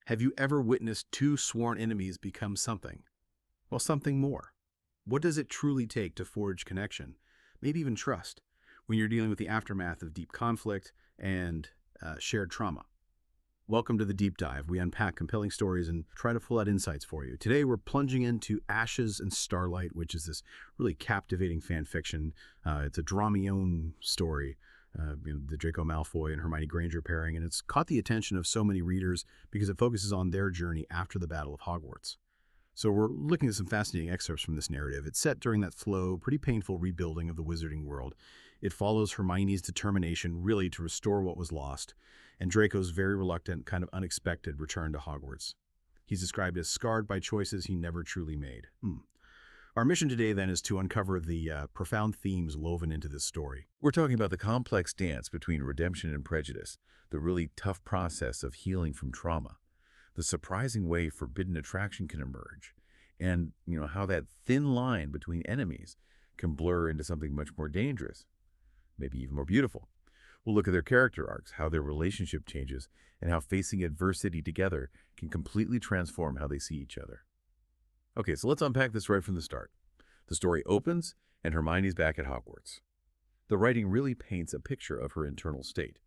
Have you ever witnessed two sworn enemies become something? Well, something more. What does it truly take to forge connection, maybe even trust, when you're dealing with the aftermath of deep conflict and shared trauma? Welcome to the Deep Dive. We unpack compelling stories and try to pull out insights for you. Today, we're plunging into Ashes and Starlight, which is this really captivating fan fiction. It's a Dramione story, the Draco Malfoy and Hermione Granger pairing, and it's caught the attention of so many readers because it focuses on their journey after the Battle of Hogwarts. So we're looking at some fascinating excerpts from this narrative. It's set during that slow, pretty painful rebuilding of the wizarding world. It follows Hermione's determination really to restore what was lost, and Draco's very reluctant, kind of unexpected return to Hogwarts. He's described as scarred by choices he never truly made. Our mission today, then, is to uncover the profound themes woven into this story. We're talking about the complex dance between redemption and prejudice, the really tough process of healing from trauma, the surprising way forbidden attraction can emerge, and how that thin line between enemies can blur into something much more dangerous, maybe even more beautiful. We'll look at their character arcs, how their relationship changes, and how facing adversity together can completely transform how they see each other. Okay, so let's unpack this right from the start. The story opens, and Hermione's back at Hogwarts. The writing really paints a picture of her internal state.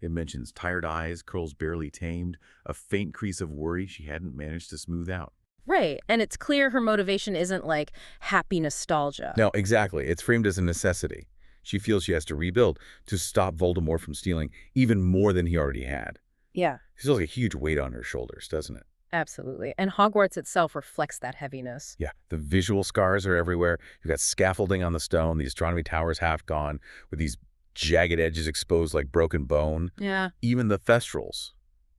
It mentions tired eyes, curls barely tamed, a faint crease of worry she hadn't managed to smooth out. Right, and it's clear her motivation isn't like happy nostalgia. No, exactly. It's framed as a necessity. She feels she has to rebuild to stop Voldemort from stealing even more than he already had. Yeah. She feels like a huge weight on her shoulders, doesn't it? Absolutely. And Hogwarts itself reflects that heaviness. Yeah, the visual scars are everywhere. You've got scaffolding on the stone, the astronomy tower's half gone, with these jagged edges exposed like broken bone. Yeah. Even the thestrals.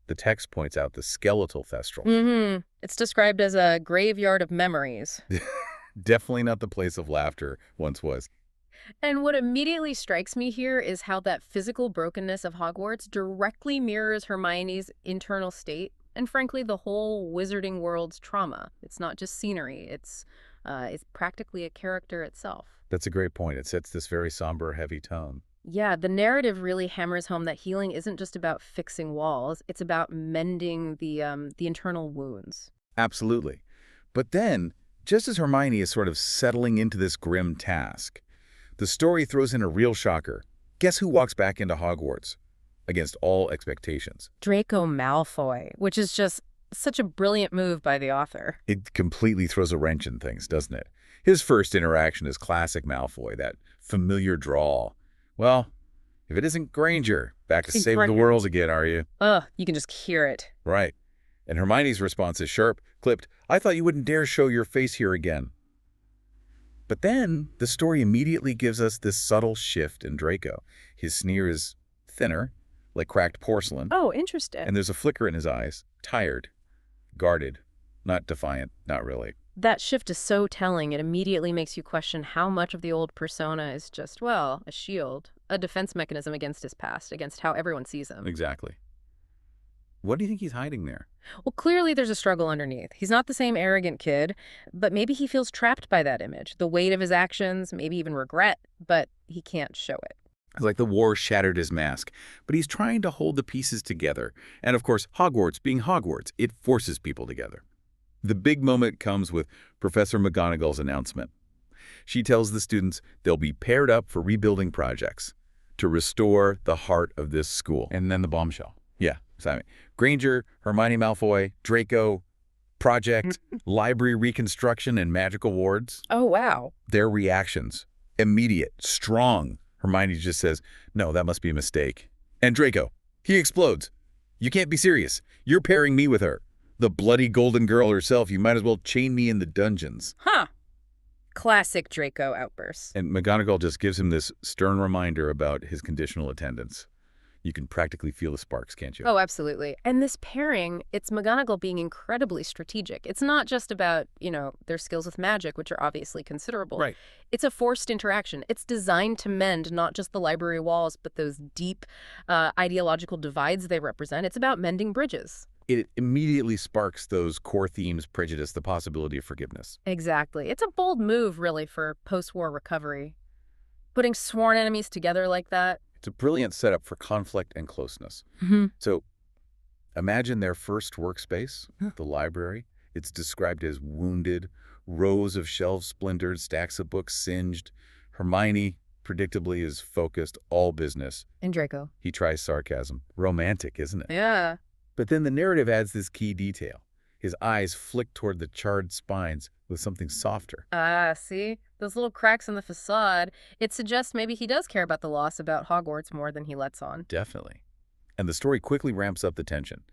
The text points out the skeletal thestral. It's described as a graveyard of memories. Definitely not the place of laughter once was. And what immediately strikes me here is how that physical brokenness of Hogwarts directly mirrors Hermione's internal state and, frankly, the whole wizarding world's trauma. It's not just scenery. It's practically a character itself. That's a great point. It sets this very somber, heavy tone. Yeah, the narrative really hammers home that healing isn't just about fixing walls. It's about mending the internal wounds. Absolutely. But then, just as Hermione is sort of settling into this grim task, the story throws in a real shocker. Guess who walks back into Hogwarts? Against all expectations. Draco Malfoy, which is just such a brilliant move by the author. It completely throws a wrench in things, doesn't it? His first interaction is classic Malfoy, that familiar drawl. Well, if it isn't Granger, back to save the world again, are you? Ugh, you can just hear it. Right. And Hermione's response is sharp, clipped, I thought you wouldn't dare show your face here again. But then, the story immediately gives us this subtle shift in Draco. His sneer is thinner, like cracked porcelain. Oh, interesting. And there's a flicker in his eyes. Tired. Guarded. Not defiant. Not really. That shift is so telling. It immediately makes you question how much of the old persona is just, well, a shield, a defense mechanism against his past, against how everyone sees him. Exactly. What do you think he's hiding there? Well, clearly there's a struggle underneath. He's not the same arrogant kid, but maybe he feels trapped by that image, the weight of his actions, maybe even regret, but he can't show it. It's like the war shattered his mask, but he's trying to hold the pieces together. And of course, Hogwarts being Hogwarts, it forces people together. The big moment comes with Professor McGonagall's announcement. She tells the students they'll be paired up for rebuilding projects to restore the heart of this school. And then the bombshell. Yeah, Simon. Granger, Hermione Malfoy, Draco, project, library reconstruction, and magical wards. Oh, wow. Their reactions, immediate, strong. Hermione just says, no, that must be a mistake. And Draco, he explodes. You can't be serious. You're pairing me with her. The bloody golden girl herself. You might as well chain me in the dungeons. Huh. Classic Draco outburst. And McGonagall just gives him this stern reminder about his conditional attendance. You can practically feel the sparks, can't you? Oh, absolutely. And this pairing, it's McGonagall being incredibly strategic. It's not just about, their skills with magic, which are obviously considerable. Right. It's a forced interaction. It's designed to mend not just the library walls, but those deep ideological divides they represent. It's about mending bridges. It immediately sparks those core themes, prejudice, the possibility of forgiveness. Exactly. It's a bold move, really, for post-war recovery. Putting sworn enemies together like that. It's a brilliant setup for conflict and closeness. So Imagine their first workspace, the library. It's described as wounded, rows of shelves splintered, stacks of books singed. Hermione, predictably, is focused, all business. And Draco. He tries sarcasm. Romantic, isn't it? Yeah. But then the narrative adds this key detail. His eyes flick toward the charred spines with something softer. Ah, see? Those little cracks in the facade. It suggests maybe he does care about the loss about Hogwarts more than he lets on. Definitely. And the story quickly ramps up the tension.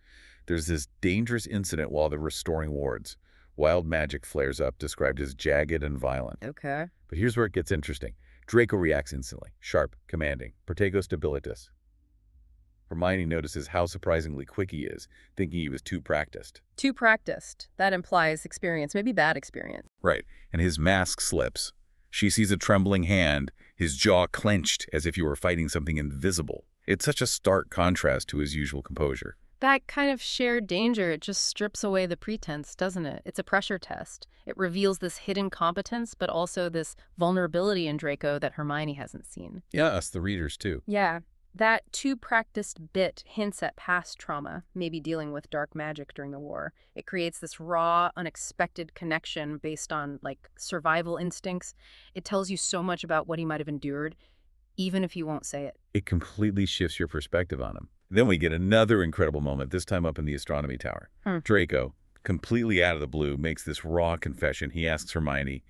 There's this dangerous incident while they're restoring wards. Wild magic flares up, described as jagged and violent. Okay. But here's where it gets interesting. Draco reacts instantly, sharp, commanding, Protego stabilitas. Hermione notices how surprisingly quick he is, thinking he was too practiced. Too practiced. That implies experience, maybe bad experience. Right, and his mask slips. She sees a trembling hand, his jaw clenched as if he were fighting something invisible. It's such a stark contrast to his usual composure. That kind of shared danger, it just strips away the pretense, doesn't it? It's a pressure test. It reveals this hidden competence, but also this vulnerability in Draco that Hermione hasn't seen. Yeah, us, the readers, too. Yeah. That too-practiced bit hints at past trauma, maybe dealing with dark magic during the war. It creates this raw, unexpected connection based on, like, survival instincts. It tells you so much about what he might have endured, even if you won't say it. It completely shifts your perspective on him. Then we get another incredible moment, this time up in the astronomy tower. Draco, completely out of the blue, makes this raw confession. He asks Hermione,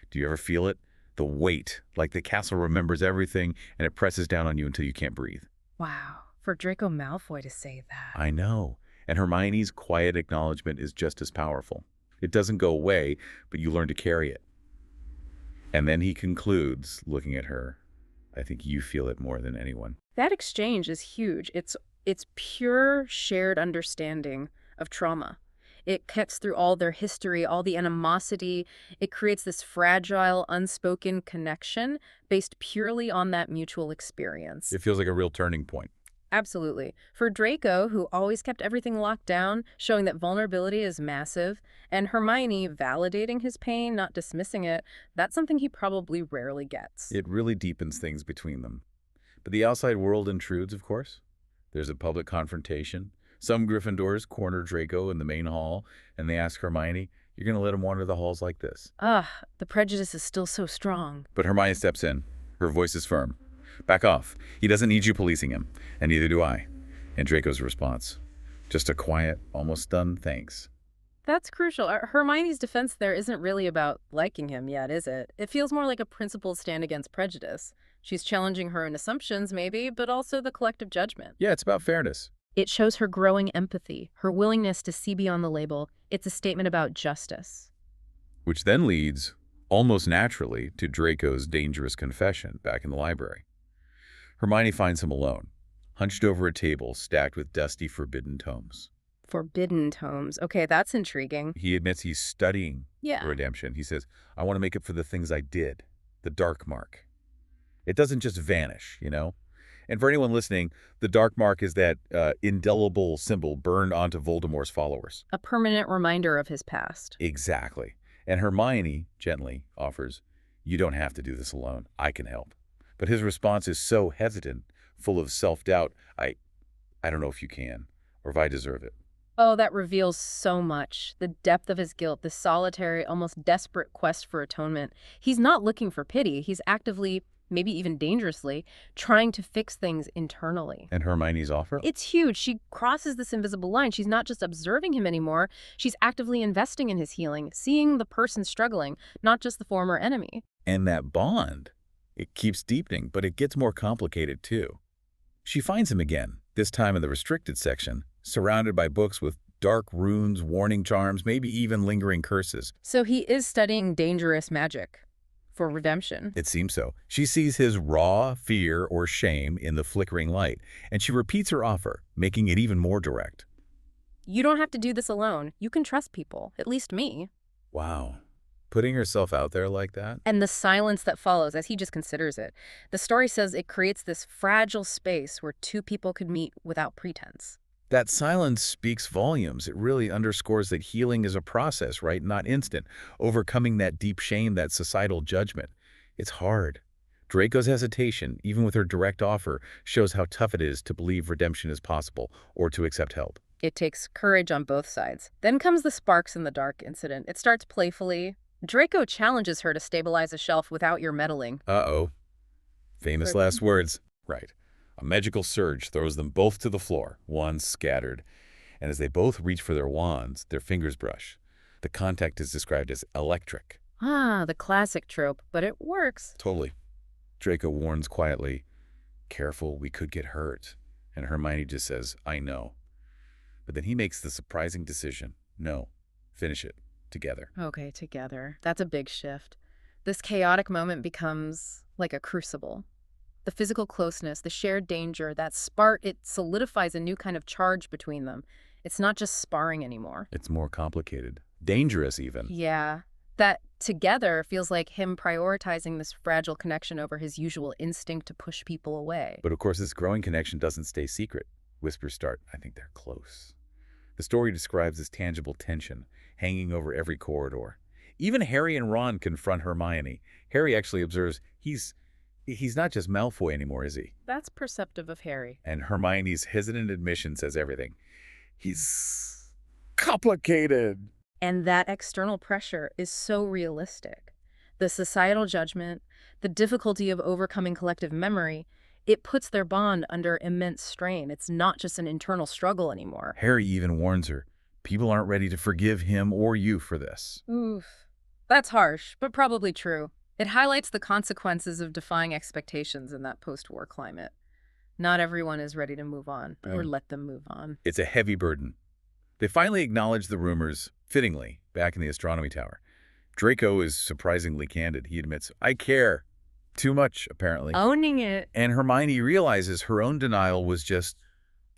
do you ever feel it? The weight, like the castle remembers everything, and it presses down on you until you can't breathe. Wow, for Draco Malfoy to say that. I know. And Hermione's quiet acknowledgement is just as powerful. It doesn't go away, but you learn to carry it. And then he concludes, looking at her, I think you feel it more than anyone. That exchange is huge. It's pure shared understanding of trauma. It cuts through all their history, all the animosity. It creates this fragile, unspoken connection based purely on that mutual experience. It feels like a real turning point. Absolutely. For Draco, who always kept everything locked down, showing that vulnerability is massive, and Hermione validating his pain, not dismissing it, that's something he probably rarely gets. It really deepens things between them. But the outside world intrudes, of course. There's a public confrontation. Some Gryffindors corner Draco in the main hall, and they ask Hermione, you're going to let him wander the halls like this? The prejudice is still so strong. But Hermione steps in. Her voice is firm. Back off. He doesn't need you policing him, and neither do I. And Draco's response, just a quiet, almost done thanks. That's crucial. Hermione's defense there isn't really about liking him yet, is it? It feels more like a principled stand against prejudice. She's challenging her own assumptions, maybe, but also the collective judgment. Yeah, it's about fairness. It shows her growing empathy, her willingness to see beyond the label. It's a statement about justice. Which then leads, almost naturally, to Draco's dangerous confession back in the library. Hermione finds him alone, hunched over a table stacked with dusty, forbidden tomes. Forbidden tomes. Okay, that's intriguing. He admits he's studying redemption. He says, I want to make up for the things I did, the dark mark. It doesn't just vanish, you know? And for anyone listening, the dark mark is that indelible symbol burned onto Voldemort's followers. A permanent reminder of his past. Exactly. And Hermione gently offers, you don't have to do this alone. I can help. But his response is so hesitant, full of self-doubt. I don't know if you can, or if I deserve it. Oh, that reveals so much. The depth of his guilt, the solitary, almost desperate quest for atonement. He's not looking for pity. He's actively, maybe even dangerously, trying to fix things internally. And Hermione's offer? It's huge. She crosses this invisible line. She's not just observing him anymore. She's actively investing in his healing, seeing the person struggling, not just the former enemy. And that bond, it keeps deepening, but it gets more complicated too. She finds him again, this time in the restricted section, surrounded by books with dark runes, warning charms, maybe even lingering curses. So he is studying dangerous magic for redemption. It seems so. She sees his raw fear or shame in the flickering light, and she repeats her offer, making it even more direct. You don't have to do this alone. You can trust people, at least me. Wow. Putting herself out there like that? And the silence that follows as he just considers it. The story says it creates this fragile space where two people could meet without pretense. That silence speaks volumes. It really underscores that healing is a process, right? Not instant. Overcoming that deep shame, that societal judgment. It's hard. Draco's hesitation, even with her direct offer, shows how tough it is to believe redemption is possible or to accept help. It takes courage on both sides. Then comes the sparks in the dark incident. It starts playfully. Draco challenges her to stabilize a shelf without your meddling. Uh-oh. Famous last words. Right. A magical surge throws them both to the floor, wands scattered. And as they both reach for their wands, their fingers brush. The contact is described as electric. Ah, the classic trope, but it works. Totally. Draco warns quietly, "Careful, we could get hurt." And Hermione just says, "I know." But then he makes the surprising decision. No. Finish it. Together. Okay, together. That's a big shift. This chaotic moment becomes like a crucible. The physical closeness, the shared danger, that spark, it solidifies a new kind of charge between them. It's not just sparring anymore. It's more complicated. Dangerous, even. Yeah. That together feels like him prioritizing this fragile connection over his usual instinct to push people away. But of course, this growing connection doesn't stay secret. Whispers start, "I think they're close." The story describes this tangible tension hanging over every corridor. Even Harry and Ron confront Hermione. Harry actually observes he's not just Malfoy anymore, is he? That's perceptive of Harry. And Hermione's hesitant admission says everything. He's complicated. And that external pressure is so realistic. The societal judgment, the difficulty of overcoming collective memory, it puts their bond under immense strain. It's not just an internal struggle anymore. Harry even warns her, people aren't ready to forgive him or you for this. Oof. That's harsh, but probably true. It highlights the consequences of defying expectations in that post-war climate. Not everyone is ready to move on, or let them move on. It's a heavy burden. They finally acknowledge the rumors, fittingly, back in the astronomy tower. Draco is surprisingly candid. He admits, "I care." Too much, apparently. Owning it. And Hermione realizes her own denial was just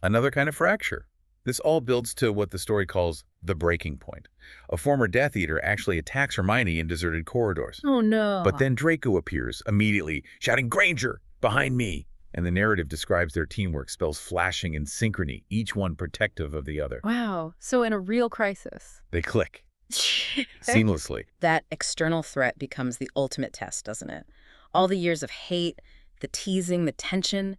another kind of fracture. This all builds to what the story calls the breaking point. A former Death Eater actually attacks Hermione in deserted corridors. Oh no. But then Draco appears, immediately, shouting, "Granger, behind me!" And the narrative describes their teamwork, spells flashing in synchrony, each one protective of the other. Wow. So in a real crisis. They click seamlessly. That external threat becomes the ultimate test, doesn't it? All the years of hate, the teasing, the tension,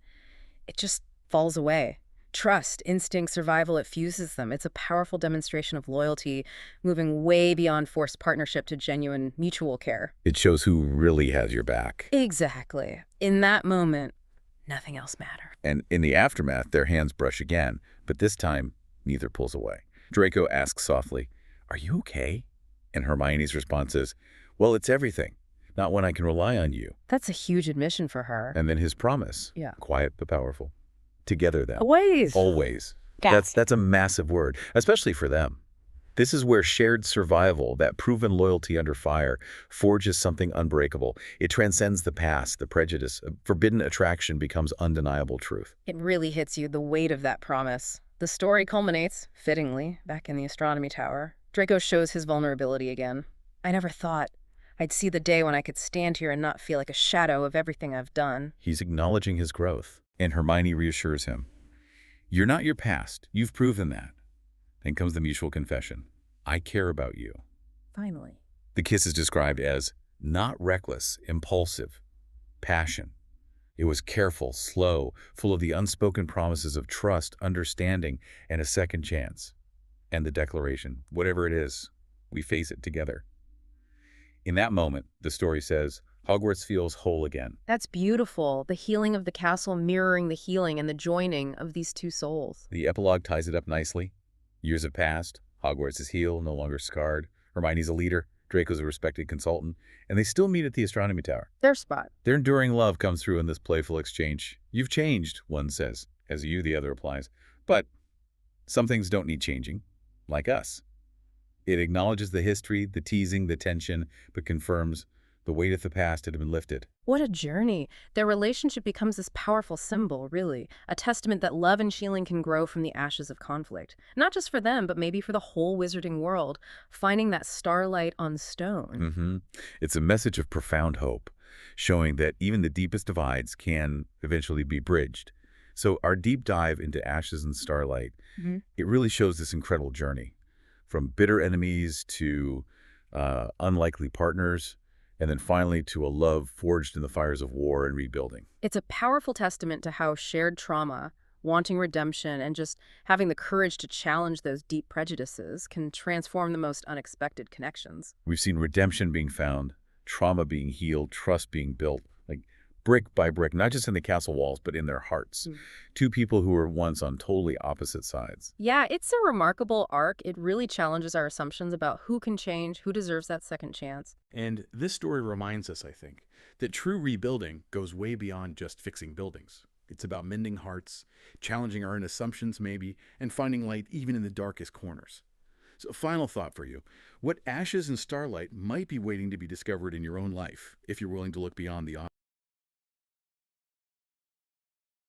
it just falls away. Trust, instinct, survival, it fuses them. It's a powerful demonstration of loyalty, moving way beyond forced partnership to genuine mutual care. It shows who really has your back. Exactly. In that moment, nothing else matters. And in the aftermath, their hands brush again, but this time, neither pulls away. Draco asks softly, "Are you okay?" And Hermione's response is, "Well, it's everything. Not when I can rely on you." That's a huge admission for her. And then his promise. Yeah. Quiet but powerful. Together then. Always. Always. Yes. That's a massive word, especially for them. This is where shared survival, that proven loyalty under fire, forges something unbreakable. It transcends the past, the prejudice. Forbidden attraction becomes undeniable truth. It really hits you, the weight of that promise. The story culminates, fittingly, back in the astronomy tower. Draco shows his vulnerability again. I never thought I'd see the day when I could stand here and not feel like a shadow of everything I've done. He's acknowledging his growth, and Hermione reassures him. "You're not your past. You've proven that." Then comes the mutual confession. "I care about you." Finally. The kiss is described as not reckless, impulsive, passion. It was careful, slow, full of the unspoken promises of trust, understanding, and a second chance. And the declaration, whatever it is, we face it together. In that moment, the story says, Hogwarts feels whole again. That's beautiful. The healing of the castle mirroring the healing and the joining of these two souls. The epilogue ties it up nicely. Years have passed. Hogwarts is healed, no longer scarred. Hermione's a leader. Draco's a respected consultant. And they still meet at the astronomy tower. Their spot. Their enduring love comes through in this playful exchange. "You've changed," one says. "As you," the other replies. "But some things don't need changing, like us." It acknowledges the history, the teasing, the tension, but confirms the weight of the past had been lifted. What a journey. Their relationship becomes this powerful symbol, really. A testament that love and healing can grow from the ashes of conflict. Not just for them, but maybe for the whole wizarding world. Finding that starlight on stone. It's a message of profound hope, showing that even the deepest divides can eventually be bridged. So our deep dive into Ashes and Starlight, it really shows this incredible journey. From bitter enemies to unlikely partners, and then finally to a love forged in the fires of war and rebuilding. It's a powerful testament to how shared trauma, wanting redemption and just having the courage to challenge those deep prejudices can transform the most unexpected connections. We've seen redemption being found, trauma being healed, trust being built, like brick by brick, not just in the castle walls, but in their hearts. Two people who were once on totally opposite sides. Yeah, it's a remarkable arc. It really challenges our assumptions about who can change, who deserves that second chance. And this story reminds us, I think, that true rebuilding goes way beyond just fixing buildings. It's about mending hearts, challenging our own assumptions maybe, and finding light even in the darkest corners. So a final thought for you. What ashes and starlight might be waiting to be discovered in your own life if you're willing to look beyond the